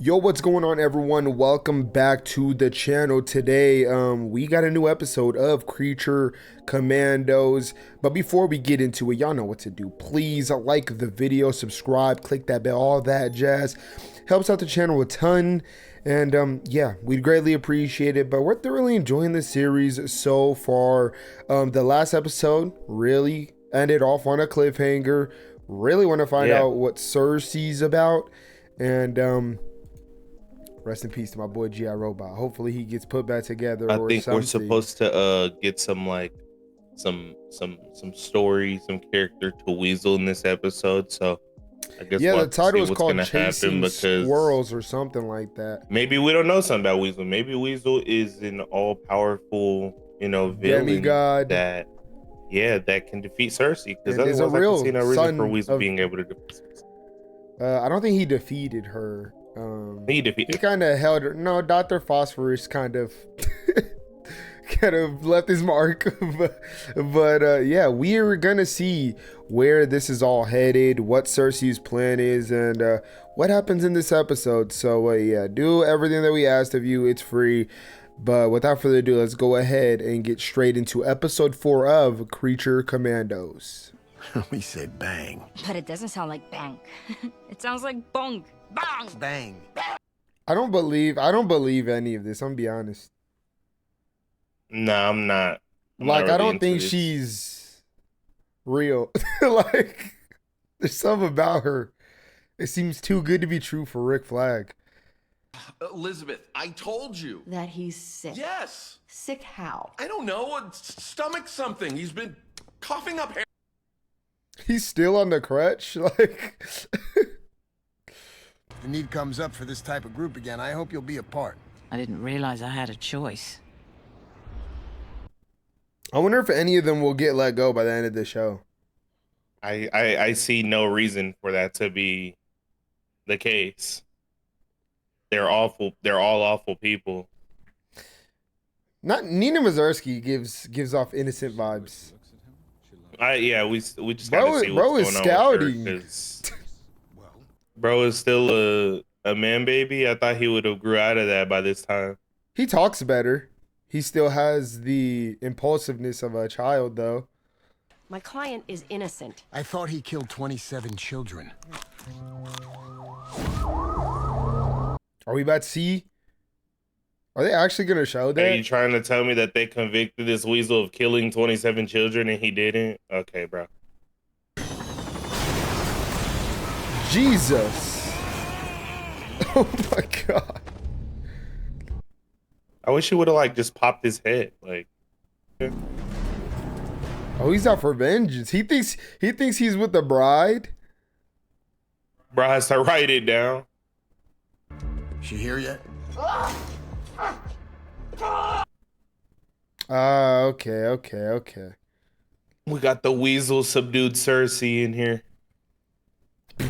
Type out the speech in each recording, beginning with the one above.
Yo, what's going on, everyone? Welcome back to the channel. Today we got a new episode of Creature Commandos, but before we get into it, y'all know what to do. Please like the video, subscribe, click that bell, all that jazz. Helps out the channel a ton, and yeah, we'd greatly appreciate it. But we're thoroughly enjoying the series so far. The last episode really ended off on a cliffhanger. Really want to find out what Circe's about, and rest in peace to my boy 𝙎𝙆𝙆𝙁𝙁. Hopefully he gets put back together. I think we're supposed to get some like some story, some character to Weasel in this episode. So I guess yeah, we'll the title is called happen Chasing Squirrels or something like that. Maybe we don't know something about Weasel. Maybe Weasel is an all-powerful, villain demigod that can defeat Circe. Because there's a real no reason for Weasel being able to defeat Circe. I don't think he defeated her. He kind of held her. No, Dr. Phosphorus kind of left his mark. but yeah, we are gonna see where this is all headed, what Circe's plan is, and what happens in this episode. So yeah, do everything that we asked of you. It's free. But without further ado, let's go ahead and get straight into episode 4 of Creature Commandos. We say bang. But it doesn't sound like bang. It sounds like bong. Bang! Bang. I don't believe any of this, I'm gonna be honest. No, I'm not. I don't think she's real. Like, there's something about her. It seems too good to be true for Rick Flag. Elizabeth, I told you. That he's sick. Yes. Sick how? I don't know. Stomach something. He's been coughing up hair. He's still on the crutch? Like... If the need comes up for this type of group again, I hope you'll be a part. I didn't realize I had a choice. I wonder if any of them will get let go by the end of the show. I see no reason for that to be the case. They're awful. They're all awful people. Not Nina Mazursky gives off innocent vibes. We just gotta see what's bro is going scouting. on with her, bro is still a man baby. I thought he would have grew out of that by this time. He talks better. He still has the impulsiveness of a child, though. My client is innocent. I thought he killed 27 children. Are we about to see? Are they actually going to show that? Are you trying to tell me that they convicted this Weasel of killing 27 children and he didn't? Okay, bro. Jesus. Oh my God. I wish he would have just popped his head. Oh, he's out for vengeance. He thinks he's with the bride. Bro has to write it down. She here yet? Okay. We got the Weasel subdued Circe in here.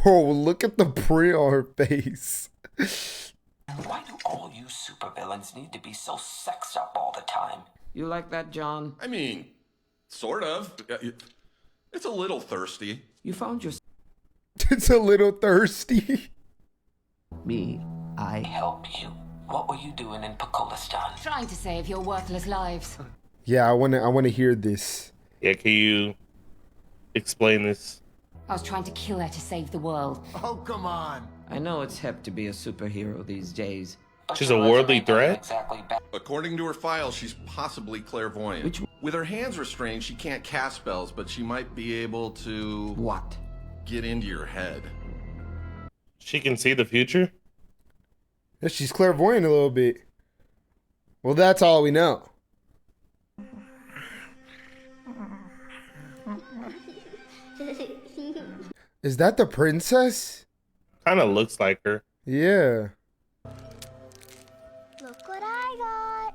Bro, look at the print on her face. Why do all you supervillains need to be so sexed up all the time? You like that, John? I mean, sort of. It's a little thirsty. You found your... It's a little thirsty. Me, I help you. What were you doing in 𝙃𝙀 Trying to save your worthless lives. Yeah, I wanna hear this. Yeah, can you explain this? I was trying to kill her to save the world. Oh, come on. I know it's hip to be a superhero these days. She's a worldly threat? Exactly. According to her file, she's possibly clairvoyant. With her hands restrained, she can't cast spells, but she might be able to... What? Get into your head. She can see the future? Yeah, she's clairvoyant a little bit. Well, that's all we know. Is that the princess? Kind of looks like her. Yeah. Look what I got.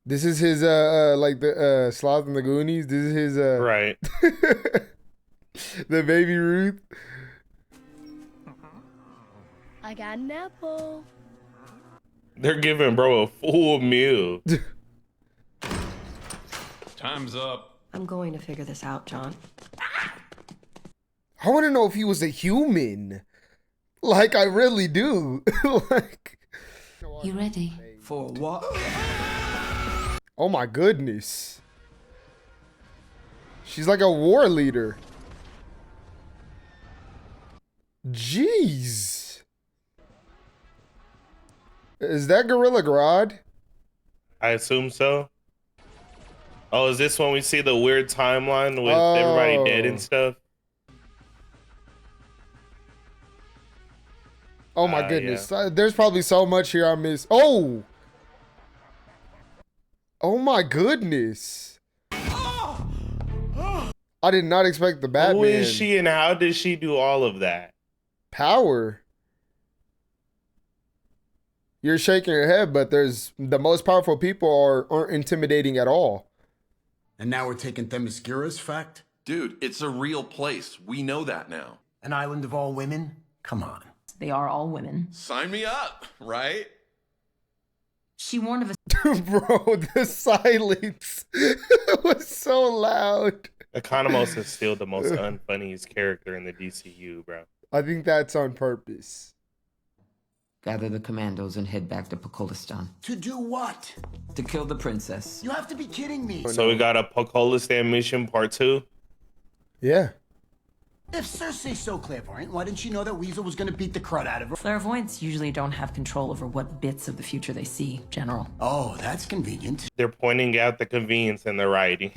This is his like the Sloth in the Goonies. This is his right. The baby Ruth. I got an apple. They're giving bro a full meal. Time's up. I'm going to figure this out, John. I want to know if he was a human. Like, I really do. Like, You ready? For what? oh my goodness. She's like a war leader. Jeez. Is that Gorilla Grodd? I assume so. Oh, is this when we see the weird timeline with everybody dead and stuff? Oh my goodness. There's probably so much here I missed. Oh! Oh my goodness. I did not expect the Batman. Who is she and how did she do all of that? Power. You're shaking your head, but there's the most powerful people aren't intimidating at all. And now we're taking Themyscira's fact? Dude, it's a real place. We know that now. An island of all women? Come on. They are all women. Sign me up, right? She warned of a Bro, the silence was so loud. Economos is still the most unfunniest character in the DCU, bro. I think that's on purpose. Gather the commandos and head back to 𝙀𝙀. To do what? To kill the princess. You have to be kidding me. So we got a 𝙀𝙀 mission part 2. Yeah. If Circe's so clairvoyant, why didn't she know that Weasel was going to beat the crud out of her? Clairvoyants usually don't have control over what bits of the future they see, General. Oh, that's convenient. They're pointing out the convenience in the writing.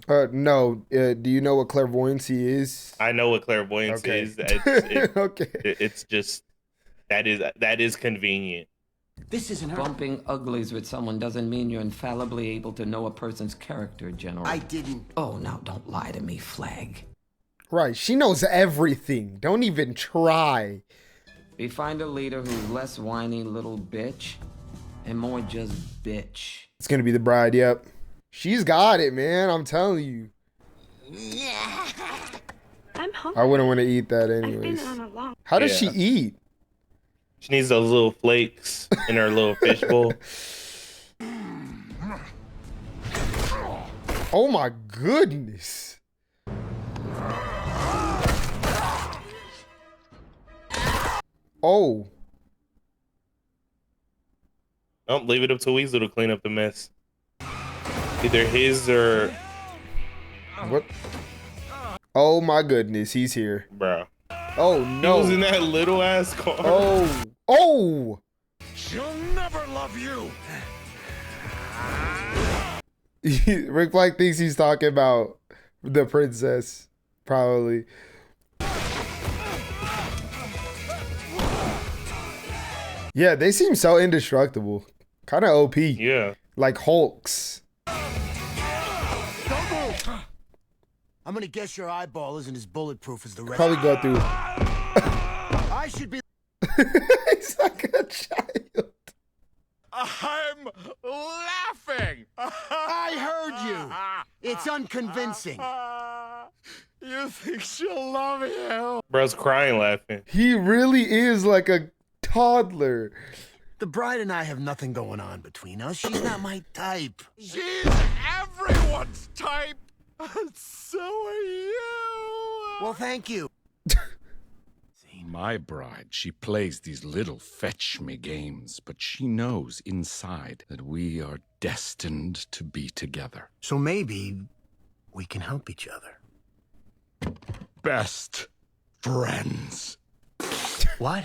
No. Do you know what clairvoyancy is? I know what clairvoyance Okay. is. Okay. It's just that is convenient. This isn't her. Bumping uglies with someone doesn't mean you're infallibly able to know a person's character, General. I didn't. Oh, now don't lie to me, Flag. Right. She knows everything. Don't even try. We find a leader who's less whiny little bitch and more just bitch. It's going to be the bride. Yep. She's got it, man. I'm telling you. I'm hungry. I wouldn't want to eat that anyways. How does she eat? She needs those little flakes in her little fishbowl. Oh my goodness. Oh. Don't leave it up to Weasel to clean up the mess. Either his or... What? Oh my goodness, he's here. Bro. Oh no. He was in that little ass car. Oh. Oh. She'll never love you. Rick Flag thinks he's talking about the princess. Probably. Yeah, they seem so indestructible. Kind of OP. Yeah. Like Hulks. Don't move. I'm gonna guess your eyeball isn't as bulletproof as the rest. Probably go through. I should be. He's like a child. I'm laughing. I heard you. It's unconvincing. You think she'll love you? Bro's crying laughing. He really is like a toddler. The bride and I have nothing going on between us. She's not my type. She's everyone's type. So are you. Well, thank you. My bride, she plays these little fetch me games, but she knows inside that we are destined to be together. So maybe we can help each other. Best friends. What?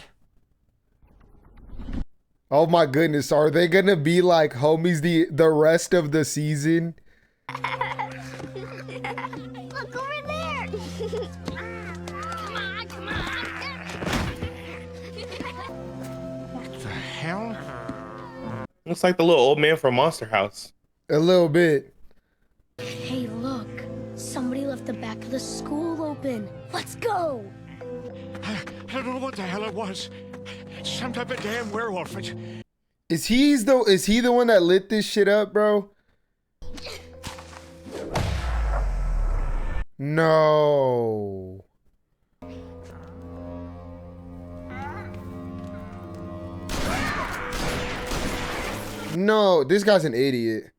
Oh my goodness, are they gonna be like homies the rest of the season? Look over there. Come on, come on. What the hell? Looks like the little old man from Monster House. A little bit. Hey, look. Somebody left the back of the school open. Let's go. I don't know what the hell it was. Some type of damn werewolf. Is he the one that lit this shit up, bro? No. No, this guy's an idiot.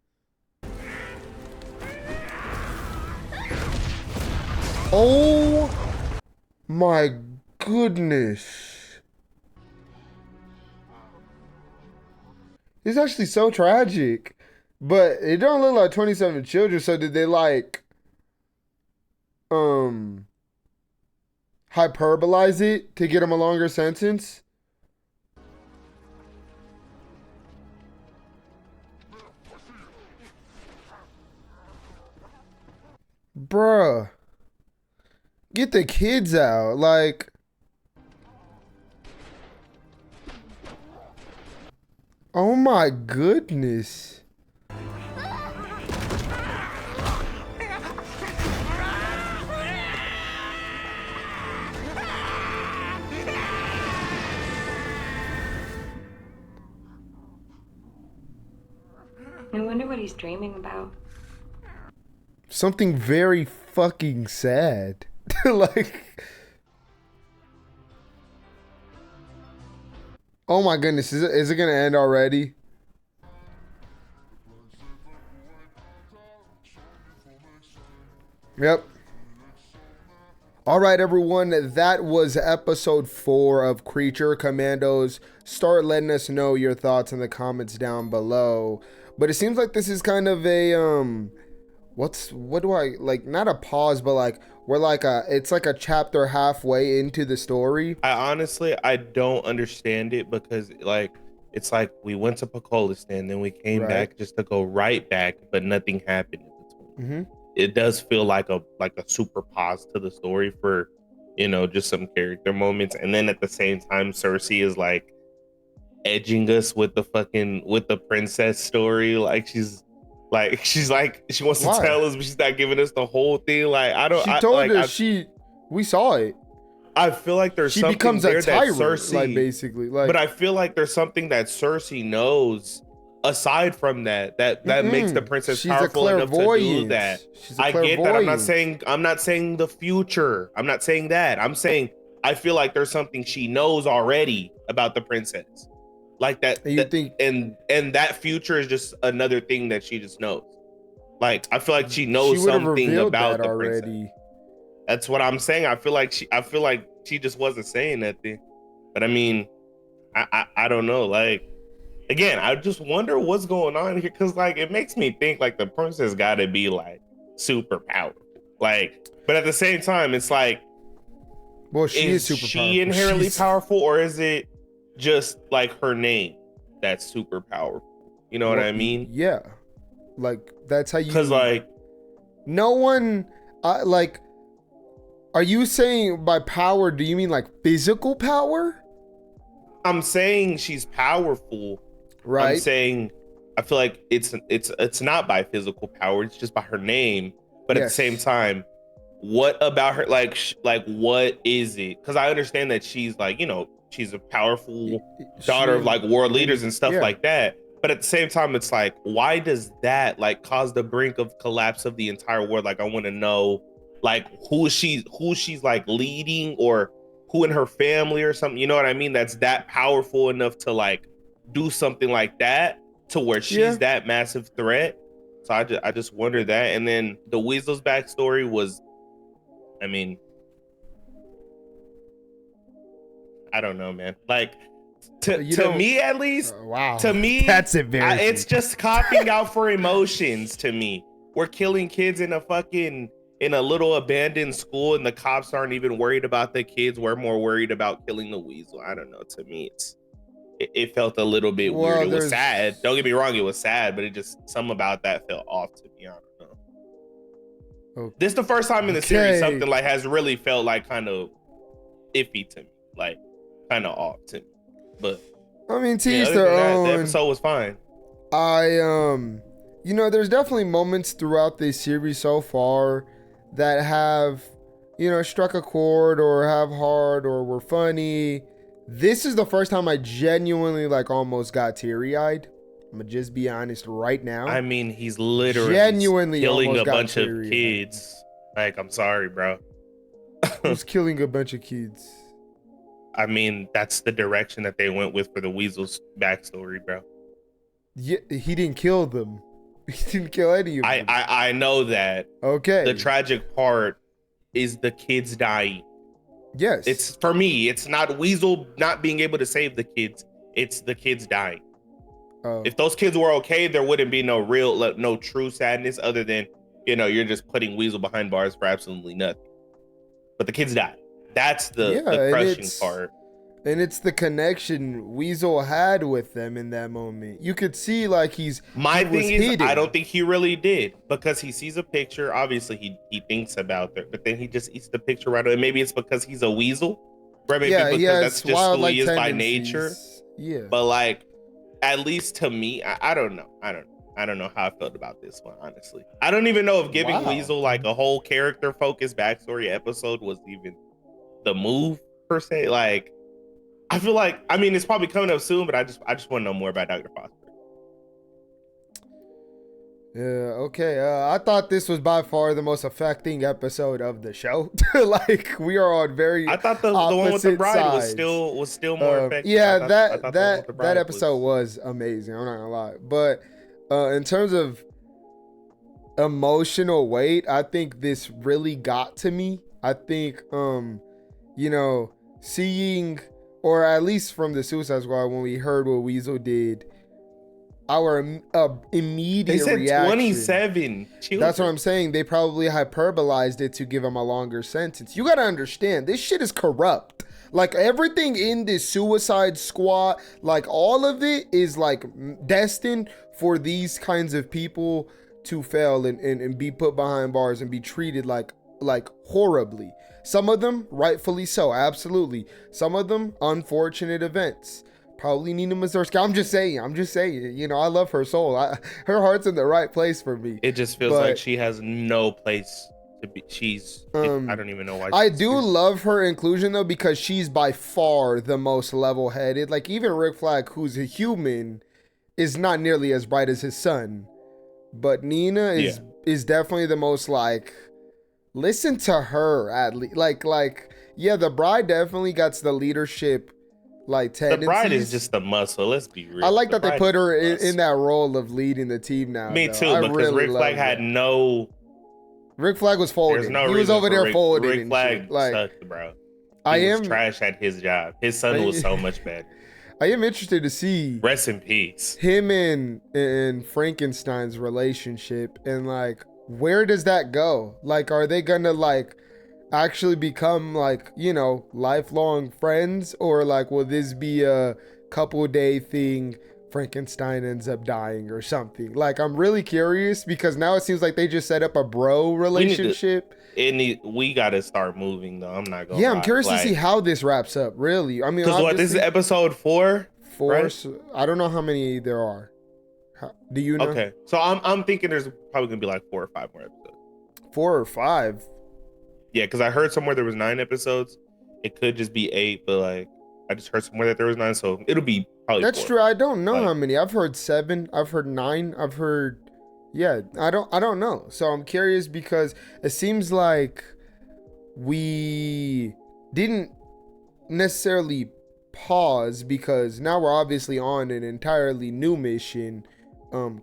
Oh my goodness. It's actually so tragic. But it don't look like 27 children, so did they like hyperbolize it to get him a longer sentence? Bruh. Get the kids out. Like, oh my goodness. I wonder what he's dreaming about. Something very fucking sad. Like, oh my goodness, is it gonna end already? Yep. All right, everyone, that was episode 4 of Creature Commandos. Start letting us know your thoughts in the comments down below. But it seems like this is kind of a what do I like, not a pause, but like we're like it's like a chapter halfway into the story. I don't understand it, because like it's like we went to Pakistan, then we came back just to go right back, but nothing happened in between. It does feel like a super pause to the story for, you know, just some character moments, and then at the same time Circe is like edging us with the princess story. Like she wants to tell us, but she's not giving us the whole thing. Like She told us we saw it. I feel like there's something becomes there a tyrant, that Circe, like basically, like. But I feel like there's something that Circe knows aside from that makes the princess powerful enough to do that. I get that. I'm not saying the future. I'm not saying that. I'm saying I feel like there's something she knows already about the princess. Like that, and that future is just another thing that she just knows. Like I feel like she knows something about the princess. That's what I'm saying. I feel like she just wasn't saying that thing. But I mean, I don't know. Like, again, I just wonder what's going on here, because like it makes me think like the princess got to be like super powerful. Like, but at the same time, it's like, well, is she inherently powerful, or is it just like her name that's super powerful? You know what I mean? Yeah, like that's how you. Because like, no one, like, are you saying by power? Do you mean like physical power? I'm saying she's powerful. Right. I'm saying I feel like it's not by physical power. It's just by her name. But at the same time, what about her? Like what is it? Because I understand that she's like, you know, she's a powerful daughter of like world leaders and stuff like that. But at the same time, it's like, why does that like cause the brink of collapse of the entire world? Like, I want to know, like, who she's like leading, or who in her family or something. You know what I mean? That's that powerful enough to like do something like that, to where she's that massive threat. So I just wonder that. And then the Weasel's backstory was, I mean, I don't know, man. Like, to me at least, wow. To me, that's embarrassing. It's just copying out for emotions to me. We're killing kids in a little abandoned school, and the cops aren't even worried about the kids. We're more worried about killing the weasel. I don't know. To me, it felt a little bit weird. It was sad. Don't get me wrong, it was sad, but it just, something about that felt off to me. I don't know. This is the first time in the series something like has really felt like kind of iffy to me, like kind of off to me. But I mean, teach their own. The episode was fine. You know, there's definitely moments throughout this series so far that have, you know, struck a chord, or have hard, or were funny. This is the first time I genuinely like almost got teary-eyed. I'm gonna just be honest right now. I mean, he's literally genuinely killing a bunch of kids. Like, I'm sorry, bro. Who's killing a bunch of kids? I mean, that's the direction that they went with for the Weasel's backstory, bro. Yeah, he didn't kill them. He didn't kill any of them. I know that. Okay. The tragic part is the kids dying. Yes. It's, for me, it's not Weasel not being able to save the kids. It's the kids dying. If those kids were okay, there wouldn't be no true sadness other than, you're just putting Weasel behind bars for absolutely nothing. But the kids died. That's the crushing part. And it's the connection Weasel had with them in that moment. You could see like My thing is, hidden. I don't think he really did, because he sees a picture. Obviously, he thinks about it, but then he just eats the picture right away. Maybe it's because he's a weasel, right? Maybe because that's just who he is by nature. Yeah. But like, at least to me, I don't know. I don't know how I felt about this one, honestly. I don't even know if giving Weasel like a whole character focused backstory episode was even the move per se. Like, I feel like, it's probably coming up soon, but I just want to know more about Dr. Foster. Yeah, okay. I thought this was by far the most affecting episode of the show. Like, we are on very I thought the one with the bride sides. was still more effective. Yeah, that episode was amazing. I'm not gonna lie. But in terms of emotional weight, I think this really got to me. I think seeing, or at least from the Suicide Squad, when we heard what Weasel did, our immediate they said reaction. 27 children. That's what I'm saying. They probably hyperbolized it to give him a longer sentence. You gotta understand, this shit is corrupt. Like, everything in this Suicide Squad, like, all of it is like destined for these kinds of people to fail and be put behind bars and be treated like horribly. Some of them rightfully so, absolutely. Some of them unfortunate events. Probably Nina Mazursky. I'm just saying. I love her soul. Her heart's in the right place for me. It just feels like she has no place to be. I don't even know why. I do love her inclusion though, because she's by far the most level-headed. Like, even Rick Flag, who's a human, is not nearly as bright as his son. But Nina is definitely the most like. Listen to her at least. Yeah, the bride definitely got the leadership tendencies. The bride is just the muscle. Let's be real. I like that they put her in that role of leading the team now. Me too, because Rick Flag had no. Rick Flag was folding. No, he was over there folding. Rick Flag sucked, bro. He was trash at his job. His son was so much better. I am interested to see. Rest in peace. Him and Frankenstein's relationship, and where does that go? Are they gonna actually become lifelong friends, or will this be a couple day thing? Frankenstein ends up dying or something. I'm really curious, because now it seems like they just set up a bro relationship. We gotta start moving though. I'm not gonna. Yeah, I'm curious to see how this wraps up. Really, because this is episode 4. Right? So I don't know how many there are. Do you know? Okay, so I'm thinking there's probably gonna be 4 or 5 more episodes. 4 or 5. Yeah, because I heard somewhere there was 9 episodes. It could just be 8, but I just heard somewhere that there was 9, so it'll be probably. That's 4. true. I don't know how many. I've heard 7. I've heard 9. I've heard. Yeah, I don't know. So I'm curious, because it seems like we didn't necessarily pause, because now we're obviously on an entirely new mission.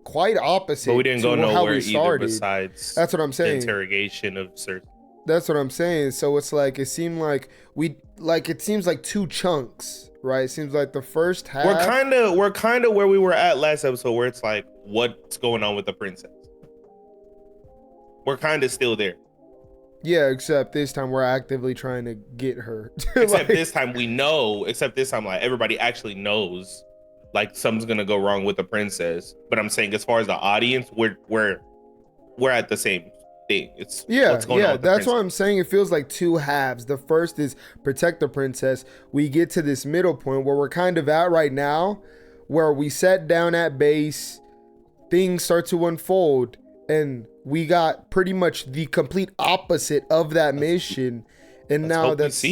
Quite opposite. But we didn't go nowhere either besides. That's what I'm saying. The interrogation of Circe. That's what I'm saying. So it's it seemed like it seems like 2 chunks, right? It seems like the first half. We're kind of where we were at last episode, where it's what's going on with the princess. We're kind of still there. Yeah, except this time we're actively trying to get her. Except this time we know. Except this time, everybody actually knows, something's gonna go wrong with the princess. But I'm saying, as far as the audience, we're at the same thing. It's what's going on with the that's princess. what I'm saying. It feels like 2 halves. The first is protect the princess. We get to this middle point where we're kind of at right now, where we sat down at base, things start to unfold, and we got pretty much the complete opposite of that mission. And now that's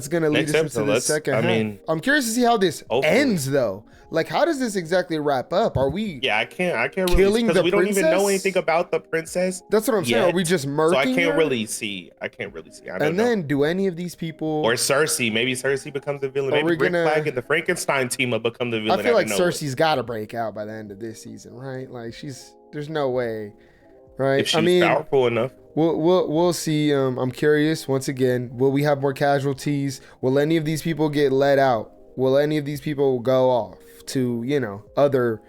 gonna lead us into the second half. I'm curious to see how this ends though. How does this exactly wrap up? Are we I can't killing really, because the we don't princess? even know anything about the princess. That's what I'm saying. Are we just murking So I can't her? really see. I don't and know. then do any of these people, or Circe, maybe Circe becomes the villain. Maybe Rick Flag and the Frankenstein team will become the villain. I feel like Cersei's got to break out by the end of this season, right? There's no way, right? If she's powerful enough. We'll see. I'm curious. Once again, will we have more casualties? Will any of these people get let out? Will any of these people go off to other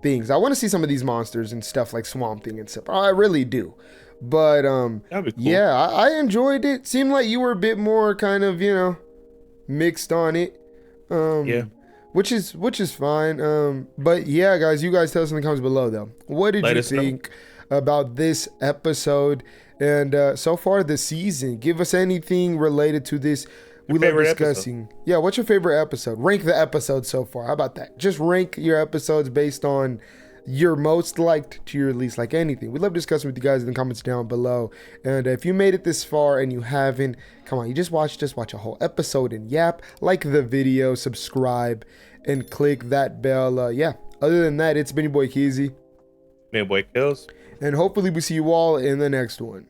things. I want to see some of these monsters and stuff like Swamp Thing and stuff. I really do. But That'd be cool. yeah, I enjoyed it. Seemed like you were a bit more kind of, you know, mixed on it. Yeah. Which is fine. But yeah, guys, you guys tell us in the comments below though. What did you think about this episode and so far this season? Give us anything related to this. We love discussing. Episode. Yeah, what's your favorite episode? Rank the episodes so far. How about that? Just rank your episodes based on your most liked to your least, like anything. We love discussing with you guys in the comments down below. And if you made it this far and you haven't, come on, you just watch a whole episode and yap, like the video, subscribe, and click that bell. Yeah, other than that, it's been your boy Keezy. My boy Kills. And hopefully we see you all in the next one.